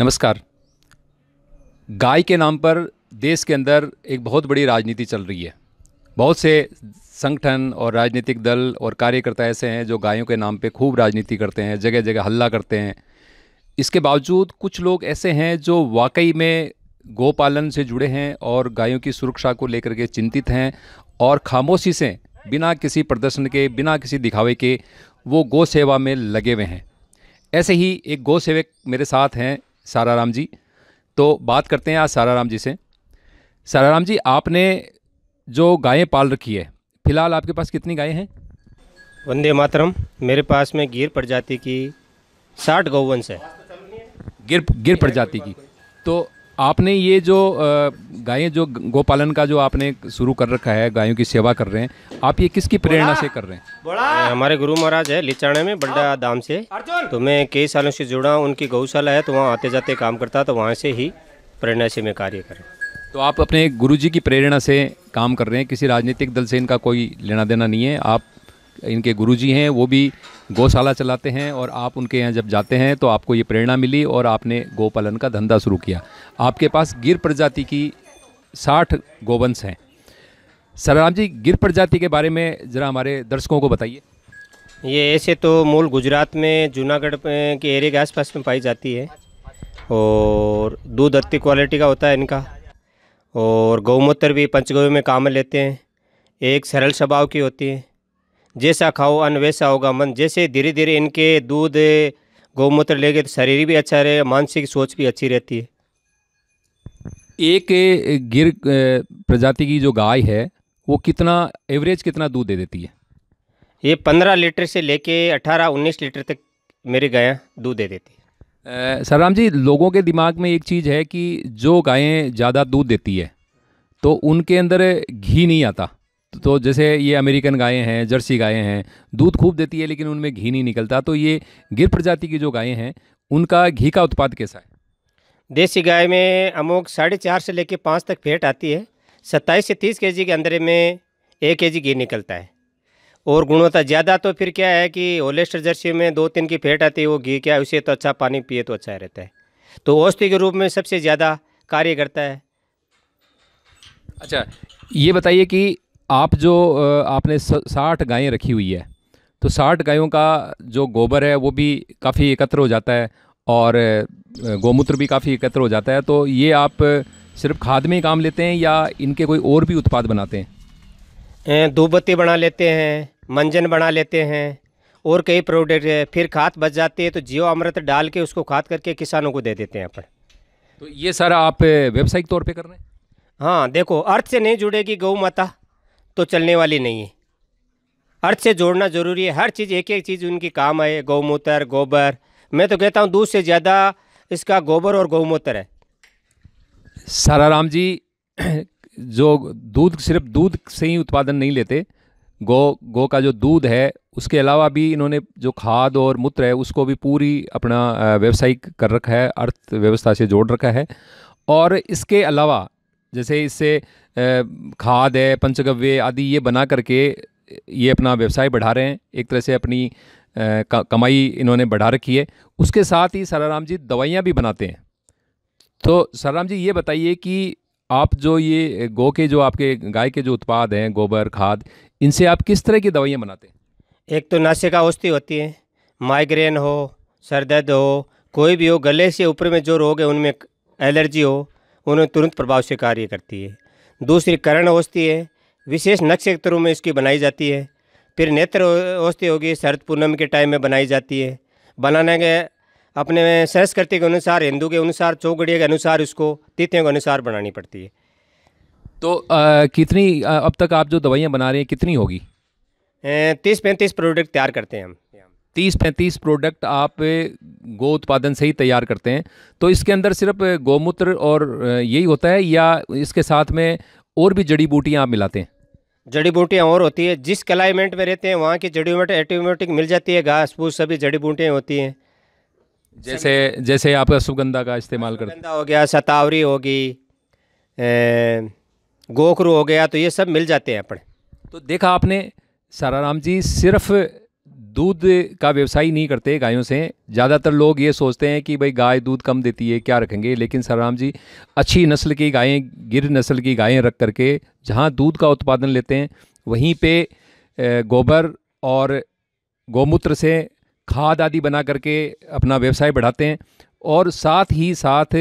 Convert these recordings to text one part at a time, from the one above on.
नमस्कार। गाय के नाम पर देश के अंदर एक बहुत बड़ी राजनीति चल रही है। बहुत से संगठन और राजनीतिक दल और कार्यकर्ता ऐसे हैं जो गायों के नाम पे खूब राजनीति करते हैं, जगह जगह हल्ला करते हैं। इसके बावजूद कुछ लोग ऐसे हैं जो वाकई में गौपालन से जुड़े हैं और गायों की सुरक्षा को लेकर के चिंतित हैं और खामोशी से बिना किसी प्रदर्शन के, बिना किसी दिखावे के वो गौ सेवा में लगे हुए हैं। ऐसे ही एक गौ सेवक मेरे साथ हैं, साराराम जी। तो बात करते हैं आज साराराम जी से। साराराम जी, आपने जो गायें पाल रखी है, फिलहाल आपके पास कितनी गायें हैं? वंदे मातरम। मेरे पास में गिर प्रजाति की 60 गौवंश है। गिर प्रजाति की। तो आपने ये जो गायें, जो गोपालन का जो आपने शुरू कर रखा है, गायों की सेवा कर रहे हैं, आप ये किसकी प्रेरणा से कर रहे हैं? हमारे गुरु महाराज है लिचाणे में बल्डा धाम से, तो मैं कई सालों से जुड़ा हूँ। उनकी गौशाला है तो वहाँ आते जाते काम करता, तो वहाँ से ही प्रेरणा से मैं कार्य कर रहा हूँ। तो आप अपने गुरुजी की प्रेरणा से काम कर रहे हैं, किसी राजनीतिक दल से इनका कोई लेना देना नहीं है। आप इनके गुरुजी हैं, वो भी गौशाला चलाते हैं और आप उनके यहाँ जब जाते हैं तो आपको ये प्रेरणा मिली और आपने गोपालन का धंधा शुरू किया। आपके पास गिर प्रजाति की 60 गोवंश हैं। साराराम जी, गिर प्रजाति के बारे में ज़रा हमारे दर्शकों को बताइए। ये ऐसे तो मूल गुजरात में जूनागढ़ के एरिया के आसपास में पाई जाती है और दूध अच्छी क्वालिटी का होता है इनका, और गौमूत्र भी पंचगव्य में काम में लेते हैं। एक सरल स्वभाव की होती है, जैसा खाओ अन्न वैसा होगा मन। जैसे धीरे धीरे इनके दूध गौमूत्र लेके तो शरीर भी अच्छा रहे, मानसिक सोच भी अच्छी रहती है। एक गिर प्रजाति की जो गाय है वो कितना एवरेज कितना दूध दे देती है? ये 15 लीटर से लेके 18-19 लीटर तक मेरी गायें दूध दे देती है। साराराम जी, लोगों के दिमाग में एक चीज़ है कि जो गायें ज़्यादा दूध देती है तो उनके अंदर घी नहीं आता। तो जैसे ये अमेरिकन गायें हैं, जर्सी गायें हैं, दूध खूब देती है लेकिन उनमें घी नहीं निकलता। तो ये गिर प्रजाति की जो गायें हैं उनका घी का उत्पाद कैसा है? देसी गाय में अमुक 4.5 से लेके 5 तक फैट आती है। 27 से 30 केजी के अंदर में 1 केजी घी निकलता है। और गुणवत्ता ज़्यादा तो फिर क्या है कि होलेस्टर जर्सी में 2-3 की फैट आती है। वो घी क्या है, उसे तो अच्छा पानी पिए तो अच्छा रहता है। तो औषधि के रूप में सबसे ज़्यादा कार्य करता है। अच्छा, ये बताइए कि आप जो आपने 60 गायें रखी हुई है, तो 60 गायों का जो गोबर है वो भी काफ़ी एकत्र हो जाता है और गौमूत्र भी काफ़ी एकत्र हो जाता है। तो ये आप सिर्फ खाद में ही काम लेते हैं या इनके कोई और भी उत्पाद बनाते हैं? धूपबत्ती बना लेते हैं, मंजन बना लेते हैं और कई प्रोडक्ट है। फिर खाद बच जाती है तो जीव अमृत डाल के उसको खाद करके किसानों को दे देते हैं अपन। तो ये सारा आप व्यावसायिक तौर पे कर रहे हैं? हाँ, देखो, अर्थ से नहीं जुड़ेगी गौ माता तो चलने वाली नहीं है। अर्थ से जोड़ना जरूरी है। हर चीज़, एक एक चीज़ उनकी काम है। गौमूत्र, गोबर, मैं तो कहता हूँ दूध से ज़्यादा इसका गोबर और गौमूत्र है। साराराम जी, जो दूध, सिर्फ दूध से ही उत्पादन नहीं लेते, गौ का जो दूध है उसके अलावा भी इन्होंने जो खाद और मूत्र है उसको भी पूरी अपना व्यावसायिक कर रखा है, अर्थव्यवस्था से जोड़ रखा है। और इसके अलावा जैसे इससे खाद है, पंचगव्य आदि ये बना करके ये अपना व्यवसाय बढ़ा रहे हैं। एक तरह से अपनी कमाई इन्होंने बढ़ा रखी है। उसके साथ ही साराराम जी दवाइयाँ भी बनाते हैं। तो साराराम जी, ये बताइए कि आप जो ये गौ के, जो आपके गाय के जो उत्पाद हैं, गोबर, खाद, इनसे आप किस तरह की दवाइयाँ बनाते हैं? एक तो नासिका औषधि होती है, माइग्रेन हो, सर दर्द हो, कोई भी हो, गले से ऊपर में जो रोग है, उनमें एलर्जी हो, उन्हें तुरंत प्रभाव से कार्य करती है। दूसरी कर्ण औषधि है, विशेष नक्षत्रों में इसकी बनाई जाती है। फिर नेत्र औषधि होगी, शरद पूनम के टाइम में बनाई जाती है। बनाने के अपने संस्कृति के अनुसार, हिंदू के अनुसार, चौगड़िया के अनुसार, उसको तिथियों के अनुसार बनानी पड़ती है। तो कितनी अब तक आप जो दवाइयाँ बना रहे हैं कितनी होगी? 30-35 प्रोडक्ट तैयार करते हैं हम। 30-35 प्रोडक्ट आप गौ उत्पादन से ही तैयार करते हैं। तो इसके अंदर सिर्फ गौमूत्र और यही होता है या इसके साथ में और भी जड़ी बूटियाँ आप मिलाते हैं? जड़ी बूटियाँ और होती है। जिस क्लाइमेट में रहते हैं वहाँ की जड़ी बूटी ऑटोमेटिक मिल जाती है। घास फूस सभी जड़ी बूटियाँ होती हैं। जैसे आपका सुगंधा का इस्तेमाल करते हैं? सुगंधा हो गया, शतावरी होगी, गोखरू हो गया, तो ये सब मिल जाते हैं अपने। तो देखा आपने साराराम जी, सिर्फ दूध का व्यवसाय ही नहीं करते गायों से। ज़्यादातर लोग ये सोचते हैं कि भाई गाय दूध कम देती है, क्या रखेंगे, लेकिन सराराम जी अच्छी नस्ल की गायें, गिर नस्ल की गायें रख करके जहाँ दूध का उत्पादन लेते हैं, वहीं पे गोबर और गौमूत्र से खाद आदि बना करके अपना व्यवसाय बढ़ाते हैं। और साथ ही साथ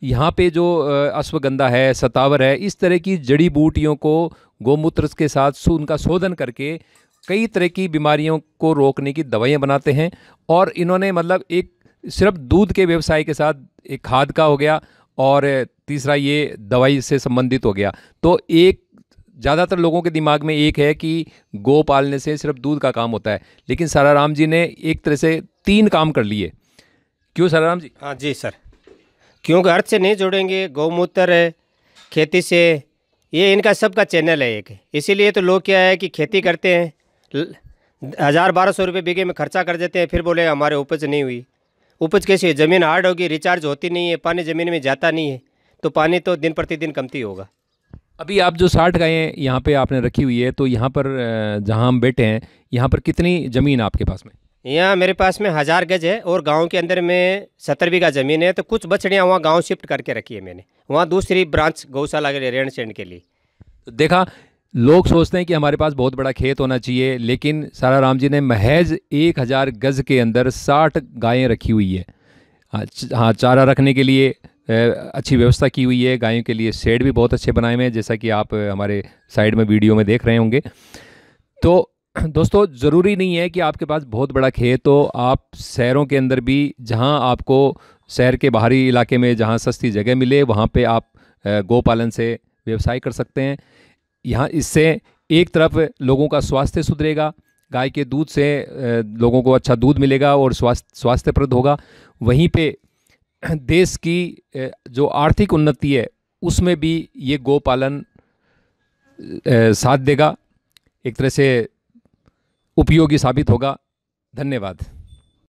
यहाँ पे जो अश्वगंधा है, सतावर है, इस तरह की जड़ी बूटियों को गौमूत्र के साथ उनका शोधन करके कई तरह की बीमारियों को रोकने की दवाइयाँ बनाते हैं। और इन्होंने मतलब एक सिर्फ दूध के व्यवसाय के साथ एक खाद का हो गया और तीसरा ये दवाई से संबंधित हो गया। तो एक ज़्यादातर लोगों के दिमाग में एक है कि गौ पालने से सिर्फ दूध का काम होता है, लेकिन साराराम जी ने एक तरह से 3 काम कर लिए। क्यों साराराम जी? हाँ जी सर, क्योंकि अर्थ से नहीं जोड़ेंगे, गौमूत्र खेती से, ये इनका सबका चैनल है एक। इसीलिए तो लोग क्या है कि खेती करते हैं, 1000-1200 रुपये बीघे में खर्चा कर देते हैं, फिर बोले हमारे उपज नहीं हुई। उपज कैसी है? ज़मीन हार्ड होगी, रिचार्ज होती नहीं है, पानी ज़मीन में जाता नहीं है, तो पानी तो दिन प्रतिदिन कमती होगा। अभी आप जो 60 गायें यहाँ पे आपने रखी हुई है, तो यहाँ पर जहाँ हम बैठे हैं, यहाँ पर कितनी ज़मीन आपके पास में? यहाँ मेरे पास में 1000 गज है और गांव के अंदर में 70 बीघा ज़मीन है। तो कुछ बछड़ियाँ वहाँ गांव शिफ्ट करके रखी है मैंने, वहाँ दूसरी ब्रांच गौशाला के रहन सहन के लिए। तो देखा, लोग सोचते हैं कि हमारे पास बहुत बड़ा खेत होना चाहिए, लेकिन साराराम जी ने महज 1000 गज के अंदर 60 गायें रखी हुई है। हाँ, चारा रखने के लिए अच्छी व्यवस्था की हुई है, गायों के लिए शेड भी बहुत अच्छे बनाए हुए हैं, जैसा कि आप हमारे साइड में वीडियो में देख रहे होंगे। तो दोस्तों, ज़रूरी नहीं है कि आपके पास बहुत बड़ा खेत हो। आप शहरों के अंदर भी, जहां आपको शहर के बाहरी इलाके में जहां सस्ती जगह मिले, वहां पे आप गौपालन से व्यवसाय कर सकते हैं। यहाँ इससे एक तरफ लोगों का स्वास्थ्य सुधरेगा, गाय के दूध से लोगों को अच्छा दूध मिलेगा और स्वास्थ्यप्रद होगा। वहीं पे देश की जो आर्थिक उन्नति है, उसमें भी ये गौपालन साथ देगा, एक तरह से उपयोगी साबित होगा। धन्यवाद।